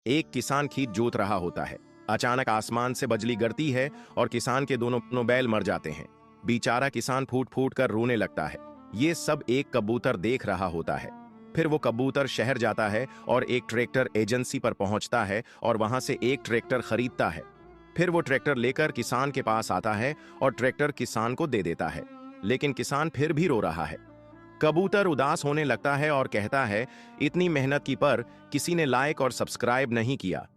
एक किसान खेत जोत रहा होता है। अचानक आसमान से बिजली गिरती है और किसान के दोनों बैल मर जाते हैं। बेचारा किसान फूट फूट कर रोने लगता है। ये सब एक कबूतर देख रहा होता है। फिर वो कबूतर शहर जाता है और एक ट्रैक्टर एजेंसी पर पहुंचता है और वहां से एक ट्रैक्टर खरीदता है। फिर वो ट्रैक्टर लेकर किसान के पास आता है और ट्रैक्टर किसान को दे देता है। लेकिन किसान फिर भी रो रहा है। कबूतर उदास होने लगता है और कहता है, इतनी मेहनत की पर किसी ने लाइक और सब्सक्राइब नहीं किया।